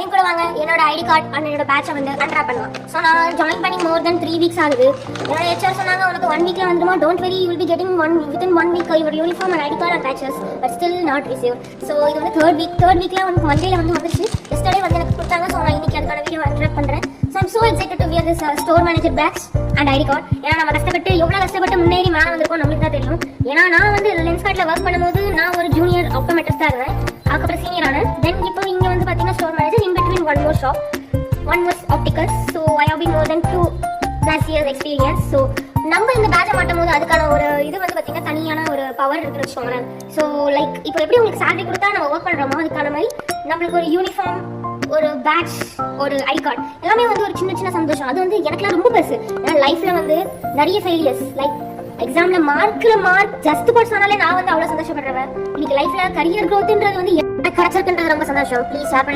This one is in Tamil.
என் கூட வாங்க, என்னோட ஐடி கார்டு அண்ட் என்னோட பேட்சை வந்து அன்ராப் பண்ணலாம். ஸோ நான் ஜாயின் பண்ணி மோர் தென் 3 weeks ஆகுது. என்னோட ஹெச்ஆர் சொன்னாங்க, உனக்கு 1 weekல வந்துருமா, don't worry, you will be getting within 1 week your uniform and ID card and patches, but still not receive. So இது வந்து தேர்ட் வீக்ல வந்து மண்டேல வந்து வந்துச்சு. எஸ்டர்டே வந்து எனக்கு கொடுத்தாங்க. ஸோ நான் இன்னைக்கு அதுக்கான வீடியோ அன்ராப் பண்றேன். So I'm so excited to wear this store manager badge and ID card. ஏன்னா நம்ம எவ்வளவு கஷ்டப்பட்டு முன்னேறி மேலே வந்திருக்கோம் நம்மளுக்கு தான் தெரியும். ஏன்னா நான் வந்து லென்ஸ்கார்ட்ல ஒர்க் பண்ணும்போது நான் ஒரு ஜூனியர் ஆப்டோமெட்ரிஸ்ட் தான் இருந்தேன். அதுக்கப்புறம் சீனியர் ஆனேன். தென் இப்போ இங்க வந்து பாத்தீங்கன்னா store manager, in between one more shop, one more opticals. So I have been more than 2+ years experience. So நம்ம இந்த பேட்சை மாட்டும் போது அதுக்கான ஒரு இது வந்து பாத்தீங்கன்னா தனியான ஒரு பவர் இருக்குன்னு வச்சுக்கோங்களேன். ஸோ லைக் இப்போ எப்படி உங்களுக்கு சேலரி கொடுத்தா நம்ம ஒர்க் பண்றோமோ அதுக்கான மாதிரி நம்மளுக்கு ஒரு யூனிஃபார்ம், ஒரு பேட்ச், ஒரு ஐடி கார்டு எல்லாமே வந்து ஒரு சின்ன சின்ன சந்தோஷம். அது வந்து எனக்குலாம் ரொம்ப பெருசு. ஏன்னா லைஃப்ல வந்து நிறைய ஃபெயிலியர்ஸ், லைக் எக்ஸாம்ல மார்க் ஜஸ்ட் பாஸ் ஆனாலே நான் வந்து அவ்வளவு சந்தோஷப்படுறேன். இன்னைக்கு லைஃப்ல கரியர் க்ரோத்ன்றது வந்து எனக்கு கிடைச்சிருக்குன்றது ரொம்ப சந்தோஷம். ப்ளீஸ் ஷேர் பண்ணி